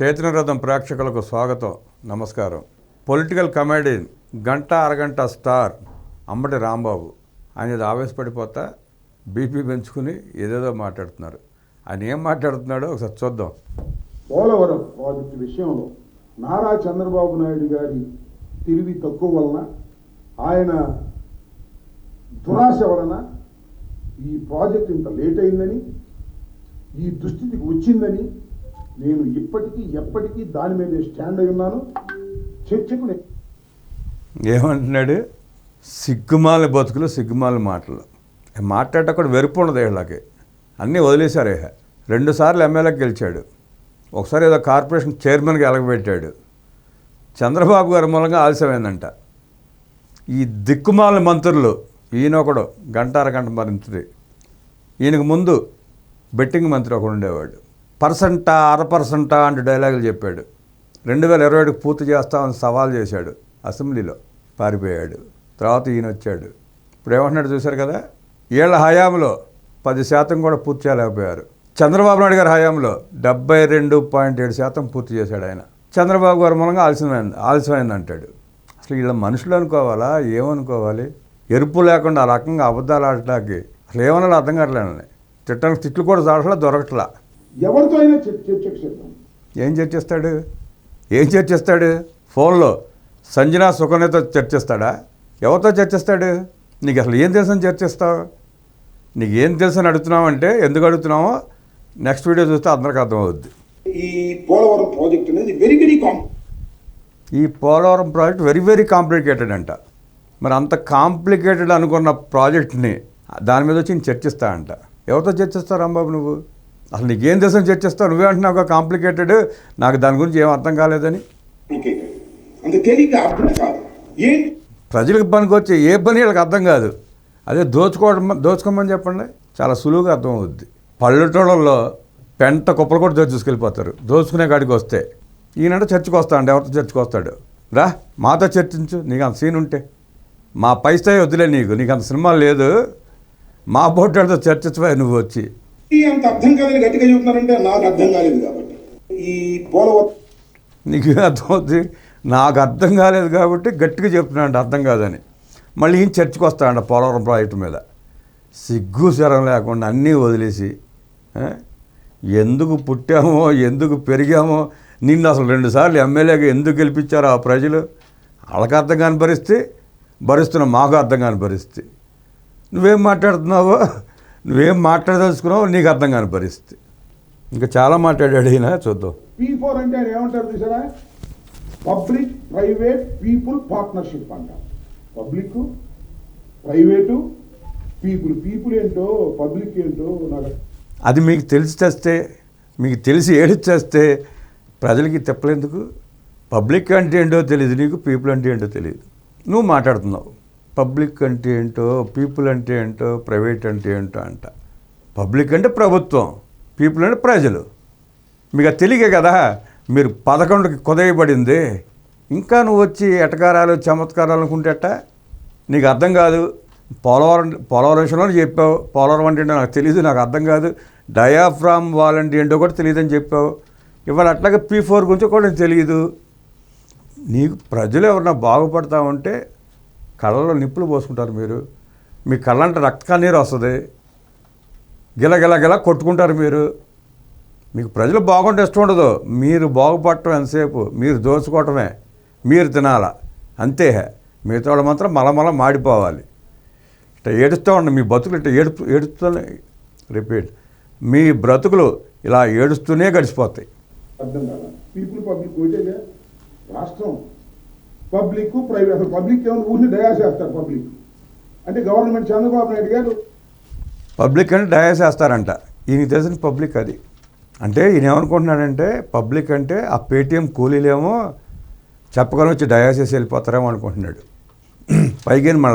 చైతన్యరథం ప్రేక్షకులకు స్వాగతం, నమస్కారం. పొలిటికల్ కమెడియన్, గంట అరగంట స్టార్ అంబటి రాంబాబు ఆయన ఆవేశపడిపోతా బీపీ పెంచుకుని ఏదేదో మాట్లాడుతున్నారు. ఆయన ఏం మాట్లాడుతున్నాడో ఒకసారి చూద్దాం. పోలవరం ప్రాజెక్టు విషయంలో నారా చంద్రబాబు నాయుడు గారి తెలివి తక్కువ వలన, ఆయన దురాశ వలన ఈ ప్రాజెక్ట్ ఇంత లేట్ అయిందని, ఈ దుస్థితికి వచ్చిందని నేను ఇప్పటికీ ఎప్పటికీ దాని మీదే స్టాండ్ అయి ఉన్నాను. చర్చకు ఏమంటున్నాడు? సిగ్గుమాల బతుకులు, సిగ్గుమాల మాటలు మాట్లాడటం కూడా వెరుపు ఉండదు. వీళ్ళకి అన్నీ వదిలేశారు. 2 సార్లు ఎమ్మెల్యేకి గెలిచాడు, ఒకసారి ఏదో కార్పొరేషన్ చైర్మన్గా ఎలగబెట్టాడు. చంద్రబాబు గారి మూలంగా ఆలస్యమైందంట. ఈ దిక్కుమాల మంత్రులు, ఈయన ఒకడు గంట అరగంట మంత్రి, ఈయనకు ముందు బెట్టింగ్ మంత్రి ఒకడు ఉండేవాడు. పర్సెంటా 1% అంటే డైలాగులు చెప్పాడు. 2021 పూర్తి చేస్తామని సవాల్ చేశాడు, అసెంబ్లీలో పారిపోయాడు. తర్వాత ఈయన వచ్చాడు. ఇప్పుడు ఏమంటున్నాడు చూశారు కదా, వీళ్ళ హయాంలో 10% కూడా పూర్తి చేయలేకపోయారు. చంద్రబాబు నాయుడు గారి హయాంలో 72.7% పూర్తి చేశాడు ఆయన. చంద్రబాబు గారి మూలంగా ఆలస్యమైంది అంటాడు. అసలు వీళ్ళ మనుషులు అనుకోవాలా, ఏమనుకోవాలి? ఎరుపు లేకుండా ఆ రకంగా అబద్ధాలు ఆడటానికి అసలు ఏమన్నా అర్థం కావట్లేదండి. తిట్టడానికి తిట్లు కూడా చాలట్లా, దొరకట్లా. ఎవరితో అయినా చర్చకు సిద్ధం. ఏం చర్చిస్తాడు? ఫోన్లో సంజనా సుకన్యతో చర్చిస్తాడా? ఎవరితో చర్చిస్తాడు? నీకు అసలు ఏం తెలుసని చర్చిస్తావు? నీకు ఏం తెలుసని అడుగుతున్నావు అంటే, ఎందుకు అడుగుతున్నావో నెక్స్ట్ వీడియో చూస్తే అందరికీ అర్థమవుద్ది. ఈ పోలవరం ప్రాజెక్ట్ అనేది వెరీ వెరీ కాంప్లికేటెడ్ అంట. మరి అంత కాంప్లికేటెడ్ అనుకున్న ప్రాజెక్ట్ని దాని మీద వచ్చి చర్చిస్తా అంట. ఎవరితో చర్చిస్తావు రాంబాబు నువ్వు? అసలు నీకేం తెలుసని చర్చిస్తావు? నువ్వే అంటున్నావు ఒక కాంప్లికేటెడ్, నాకు దాని గురించి ఏం అర్థం కాలేదని. ప్రజలకు పనికి వచ్చే ఏ పని వీళ్ళకి అర్థం కాదు. అదే దోచుకోమని చెప్పండి, చాలా సులువుగా అర్థం అవుద్ది. పల్లెటూళ్ళల్లో పెంట కుప్పలు కూడా దోచుకెళ్ళిపోతారు దోచుకునే కాడికి వస్తే. ఈయనంటే చర్చకు వస్తాడు. ఎవరితో చర్చకు వస్తాడు? రా మాతో చర్చించు, నీకు అంత సీన్ ఉంటే. మా పై స్థాయి వద్దులే, నీకు అంత సినిమా లేదు, మా బోట్లతో చర్చించవా నువ్వు వచ్చి. అంత అర్థం కాదని గట్టిగా చెబుతున్నారంటే నాకు అర్థం కాలేదు కాబట్టి ఈ పోలవరం నీకు అర్థమవుతుంది. నాకు అర్థం కాలేదు కాబట్టి గట్టిగా చెప్తున్నాడు అర్థం కాదని. మళ్ళీ ఈయన చర్చకు వస్తాడంట పోలవరం ప్రాజెక్టు మీద. సిగ్గు శరం లేకుండా అన్నీ వదిలేసి, ఎందుకు పుట్టామో ఎందుకు పెరిగామో, నిన్ను అసలు 2 సార్లు ఎమ్మెల్యేగా ఎందుకు గెలిపించారో ఆ ప్రజలు, వాళ్ళకి అర్థం కాని పరిస్థితి, భరిస్తున్న మాకు అర్థం కాని పరిస్థితి. నువ్వేం మాట్లాడుతున్నావో, నువ్వేం మాట్లాడదలుచుకున్నావో నీకు అర్థం కాని పరిస్థితి. ఇంకా చాలా మాట్లాడాడు ఈయన, చూద్దాం. P4 అంటే ఏమంటారు చూసారా? పబ్లిక్ ప్రైవేట్ పీపుల్ పార్ట్నర్షిప్ అంటారు. పబ్లిక్, ప్రైవేటు, పీపుల్ ఏంటో పబ్లిక్ ఏంటో నాకు అది మీకు తెలిసి ఏడిచేస్తే ప్రజలకి తెప్పలేందుకు? పబ్లిక్ అంటే ఏంటో తెలియదు నీకు, పీపుల్ అంటే ఏంటో తెలియదు. నువ్వు మాట్లాడుతున్నావు పబ్లిక్ అంటే ఏంటో, పీపుల్ అంటే ఏంటో, ప్రైవేట్ అంటే ఏంటో అంట. పబ్లిక్ అంటే ప్రభుత్వం, పీపుల్ అంటే ప్రజలు. మీకు అది తెలియకే కదా మీరు 11కి కుదయబడింది. ఇంకా నువ్వు వచ్చి ఎటకారాలు చమత్కారాలు అనుకుంటేట నీకు అర్థం కాదు. పోలవరం విషయంలో చెప్పావు, పోలవరం అంటే ఏంటో నాకు తెలియదు, నాకు అర్థం కాదు, డయాఫ్రామ్ వాల్ అంటే ఏంటో కూడా తెలియదని చెప్పావు. ఇవాళ అట్లాగే P4 గురించి కూడా తెలియదు. నీకు ప్రజలు ఎవరన్నా బాగుపడతా ఉంటే కళ్ళలో నిప్పులు పోసుకుంటారు మీరు. మీ కళ్ళంటే రక్త కన్నీరు వస్తుంది, గిలగిలగిలా కొట్టుకుంటారు మీరు. మీకు ప్రజలు బాగుంటే ఇష్టం ఉండదు. మీరు బాగుపడటం ఎంతసేపు, మీరు దోచుకోవటమే, మీరు తినాల అంతే. మిగతా వాళ్ళు మాత్రం మలమల మాడిపోవాలి. ఇట్లా ఏడుస్తూ ఉండండి. మీ బతుకులు ఇట్లా ఏడుస్తూనే రిపీట్, మీ బ్రతుకులు ఇలా ఏడుస్తూనే గడిచిపోతాయి. అర్థం కాదు. పీపుల్ పబ్లిక్ ఒకటేగా. రాష్ట్రం పబ్లిక్ ప్రైవేట్, అసలు పబ్లిక్ ఏమైనా ఊరిని దయాసేస్తారు. పబ్లిక్ అంటే గవర్నమెంట్ చంద్రబాబు నాయుడు గారు పబ్లిక్ అంటే దయాసేస్తారంట. ఈయనకి తెలిసిన పబ్లిక్ అది. అంటే ఈయన ఏమనుకుంటున్నాడంటే, పబ్లిక్ అంటే ఆ పేటీఎం కూలీలేమో చెప్పగలను వచ్చి డయాసేసి వెళ్ళిపోతారేమో అనుకుంటున్నాడు. పైగా మన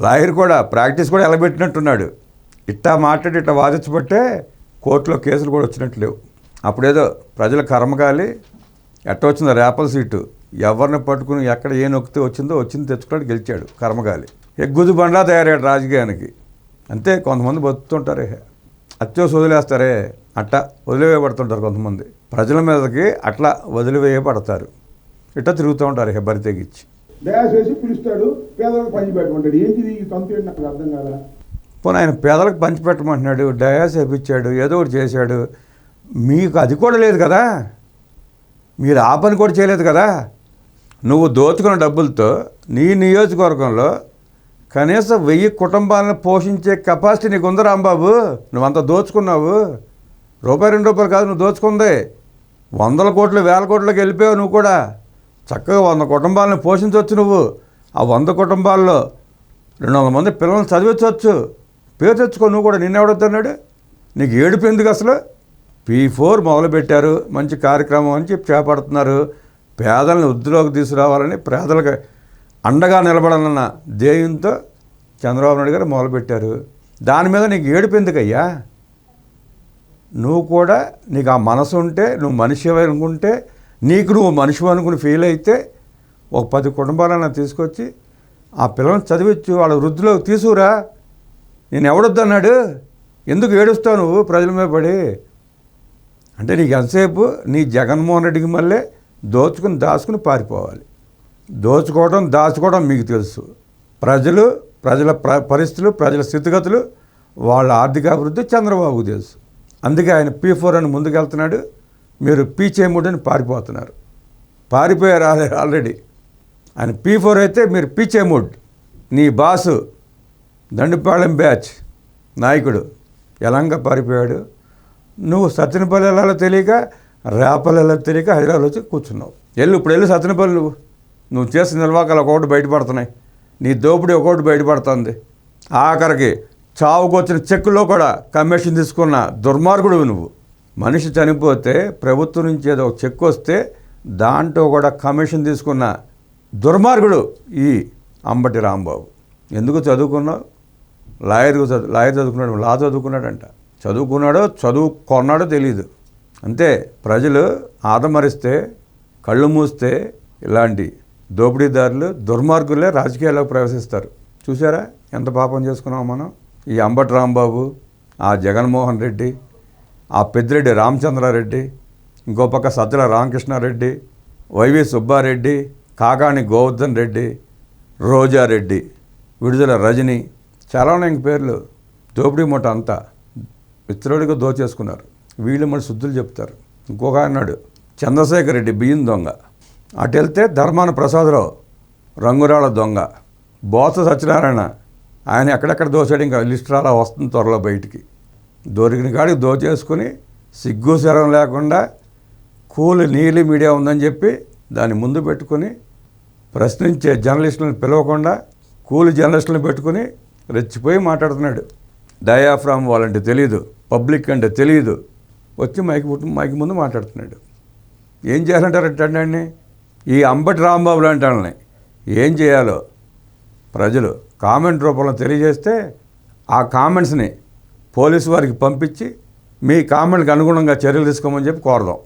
లాయర్ కూడా ప్రాక్టీస్ కూడా ఎలబెట్టినట్టున్నాడు. ఇట్టా మాట్లాడి ఇట్లా వాదించబట్టే కోర్టులో కేసులు కూడా వచ్చినట్టు లేవు. అప్పుడేదో ప్రజల కర్మకాలి ఎట్ట వచ్చిందో రేపల సీటు, ఎవరిని పట్టుకుని ఎక్కడ ఏ నొక్కితే వచ్చింది తెచ్చుకోవడానికి గెలిచాడు కర్మకాలి. ఎగ్గుదు బండ్లా తయారయ్యాడు రాజకీయానికి. అంతే, కొంతమంది బతుకుతుంటారే, అత్యవస వదిలేస్తారే. అట్లా వదిలివేయబడుతుంటారు కొంతమంది. ప్రజల మీదకి అట్లా వదిలివేయబడతారు. ఇట్లా తిరుగుతూ ఉంటారు హెబ్బరి తెగిచ్చి. దయచేసి పిలుస్తాడు, పేదలకు పంచి పెట్టమంటాడు. ఏంటిది ఈ తంతు ఏంటి నాకు అర్థం కాదా? పోనీ ఆయన పేదలకు పంచిపెట్టమంటున్నాడు, డయాస్ వేయించాడు, ఏదో ఒకటి చేశాడు. మీకు అది కూడా లేదు కదా, మీరు ఆ పని కూడా చేయలేదు కదా. నువ్వు దోచుకున్న డబ్బులతో నీ నియోజకవర్గంలో కనీసం 1000 కుటుంబాలను పోషించే కెపాసిటీ నీకు ఉంది రాంబాబు. నువ్వంతా దోచుకున్నావు. రూపాయి 2 రూపాయలు కాదు నువ్వు దోచుకుంది, 100 కోట్లు 1000 కోట్లకి వెళ్ళిపోయావు. నువ్వు కూడా చక్కగా 100 కుటుంబాలను పోషించవచ్చు. నువ్వు ఆ 100 కుటుంబాల్లో 200 మంది పిల్లల్ని చదివించవచ్చు, పేరు తెచ్చుకో. నువ్వు కూడా నిన్నెవడొద్దన్నాడు? నీకు ఏడుపు ఎందుకు అసలు? P4 మొదలుపెట్టారు, మంచి కార్యక్రమం అని చెప్పి చేపడుతున్నారు. పేదలను వృద్ధిలోకి తీసుకురావాలని, పేదలకు అండగా నిలబడాలన్న ధ్యేయంతో చంద్రబాబు నాయుడు గారు మొదలుపెట్టారు. దాని మీద నీకు ఏడుపు ఎందుకయ్యా? నువ్వు కూడా నీకు ఆ మనసు ఉంటే, నువ్వు మనిషి అనుకుంటే, నీకు నువ్వు మనిషి అనుకుని ఫీల్ అయితే ఒక 10 కుటుంబాలను తీసుకొచ్చి ఆ పిల్లల్ని చదివించు, వాళ్ళ వృద్ధిలోకి తీసుకురా. నేను ఎవడొద్దన్నాడు? ఎందుకు ఏడుస్తావు నువ్వు ప్రజల మీద పడి? అంటే నీకు ఎంతసేపు నీ జగన్మోహన్ రెడ్డికి మళ్ళీ దోచుకుని దాచుకుని పారిపోవాలి. దాచుకోవడం మీకు తెలుసు. ప్రజల పరిస్థితులు, ప్రజల స్థితిగతులు, వాళ్ళ ఆర్థికాభివృద్ధి చంద్రబాబుకు తెలుసు. అందుకే ఆయన P4 అని ముందుకెళ్తున్నాడు, మీరు P-చేయమూడ్ అని పారిపోతున్నారు. పారిపోయారు ఆల్రెడీ. ఆయన P4 అయితే మీరు P-చేయమూడ్. నీ బాసు దండుపాళెం బ్యాచ్ నాయకుడు ఎలాంగా పారిపోయాడు. నువ్వు సత్తెనపల్లి వెళ్ళాలో తెలియక, రేపల్లి వెళ్ళాలో తెలియక హైదరాబాద్ వచ్చి కూర్చున్నావు. ఇప్పుడు వెళ్ళి సత్తెనపల్లి నువ్వు చేసిన నిల్వాకాలు ఒకటి బయటపడుతున్నాయి, నీ దోపిడీ ఒకటి బయటపడుతుంది. ఆఖరికి చావుకు వచ్చిన చెక్కులో కూడా కమిషన్ తీసుకున్న దుర్మార్గుడు నువ్వు. మనిషి చనిపోతే ప్రభుత్వం నుంచి ఏదో ఒక చెక్కు వస్తే దాంట్లో కూడా కమిషన్ తీసుకున్న దుర్మార్గుడు ఈ అంబటి రాంబాబు. ఎందుకు చదువుకున్నావు? లాయర్ చదువుకున్నాడు, లా చదువుకున్నాడంట. చదువుకున్నాడో తెలియదు. అంతే. ప్రజలు ఆదమరిస్తే, కళ్ళు మూస్తే ఇలాంటి దోపిడీదారులు, దుర్మార్గులే రాజకీయాల్లోకి ప్రవేశిస్తారు. చూసారా ఎంత పాపం చేసుకున్నాం మనం? ఈ అంబటి రాంబాబు, ఆ జగన్మోహన్ రెడ్డి, ఆ పెద్దిరెడ్డి రామచంద్రారెడ్డి, ఇంకో పక్క సజ్జల రామకృష్ణారెడ్డి, వైవి సుబ్బారెడ్డి, కాకాణి గోవర్ధన్ రెడ్డి, రోజారెడ్డి, విడుదల రజని, చాలా ఉన్నాయి ఇంక పేర్లు. దోపిడీ మూట అంతా విత్తరుడిగా దోచేసుకున్నారు. వీళ్ళు మరి శుద్ధులు చెప్తారు. ఇంకొక అన్నాడు చంద్రశేఖర్ రెడ్డి, బియ్యం దొంగ. అటు వెళ్తే ధర్మాన ప్రసాదరావు, రంగురాళ్ళ దొంగ. బోస సత్యనారాయణ, ఆయన ఎక్కడెక్కడ దోచాడు, ఇంకా లిస్ట్ రాలా వస్తుంది త్వరలో బయటికి. దొరికిన కాడికి దోచేసుకుని సిగ్గు శరం లేకుండా కూలి నీలి మీడియా ఉందని చెప్పి దాన్ని ముందు పెట్టుకుని ప్రశ్నించే జర్నలిస్టులను పిలవకుండా కూలి జర్నలిస్టులను పెట్టుకుని రెచ్చిపోయి మాట్లాడుతున్నాడు. డయాఫ్రామ్ వాళ్ళంటే తెలియదు, పబ్లిక్ అంటే తెలియదు, వచ్చి మైకి ముందు మాట్లాడుతున్నాడు. ఏం చేయాలంటారు అంటాడిని? ఈ అంబటి రాంబాబు లాంటి వాళ్ళని ఏం చేయాలో ప్రజలు కామెంట్ రూపంలో తెలియజేస్తే ఆ కామెంట్స్ని పోలీసు వారికి పంపించి మీ కామెంట్కి అనుగుణంగా చర్యలు తీసుకోమని చెప్పి కోరదాం.